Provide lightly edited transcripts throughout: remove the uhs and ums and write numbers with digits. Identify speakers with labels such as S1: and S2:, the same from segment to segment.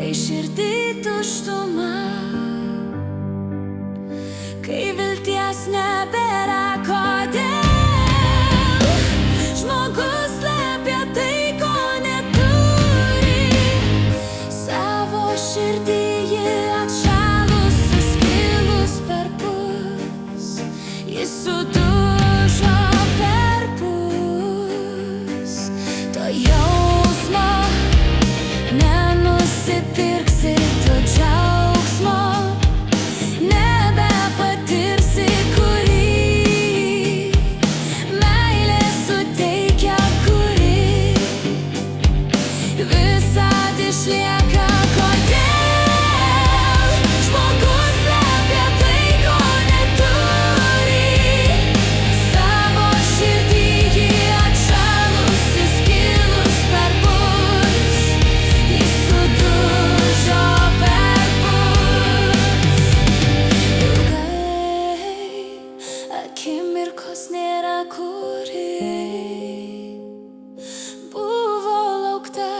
S1: kai širdį tuštuma, kai vilties nebėra. Kodėl žmogus slepia tai, ko neturi? Savo širdį ji atšalus, suskilus perpus, jis sudužo perpus. To jausmo nenusipirksi, to džiaugsmo nebepatirsi, kurį meilė suteikia, kuri visad išlieka. Kodėl žmogus slepia tai, ko neturi? Savo širdį ji atšalus, suskilus perpus, jis sudužo perpus. Ilgai akimirkos nėra, kuri buvo laukta,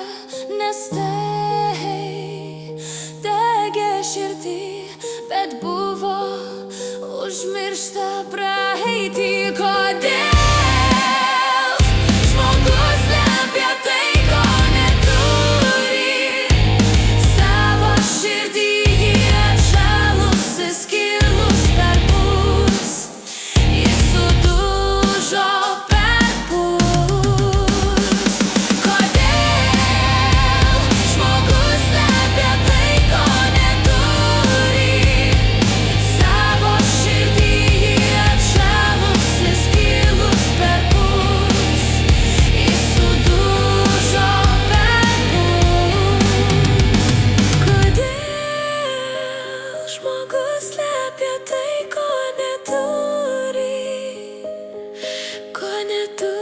S1: nes tai degė širdį, bet buvo užmiršta praeitį. Kodėl žmogus slepia tai, ko neturi? Savo širdį ji atšalus, suskilus perpus, jis sudužo perpus. Kodėl žmogus slepia tai, ko neturi? Savo širdį ji atšalus, suskilus perpus, jis sudužo perpus. Kodėl žmogus slepia tai, ko neturi? Ko neturi?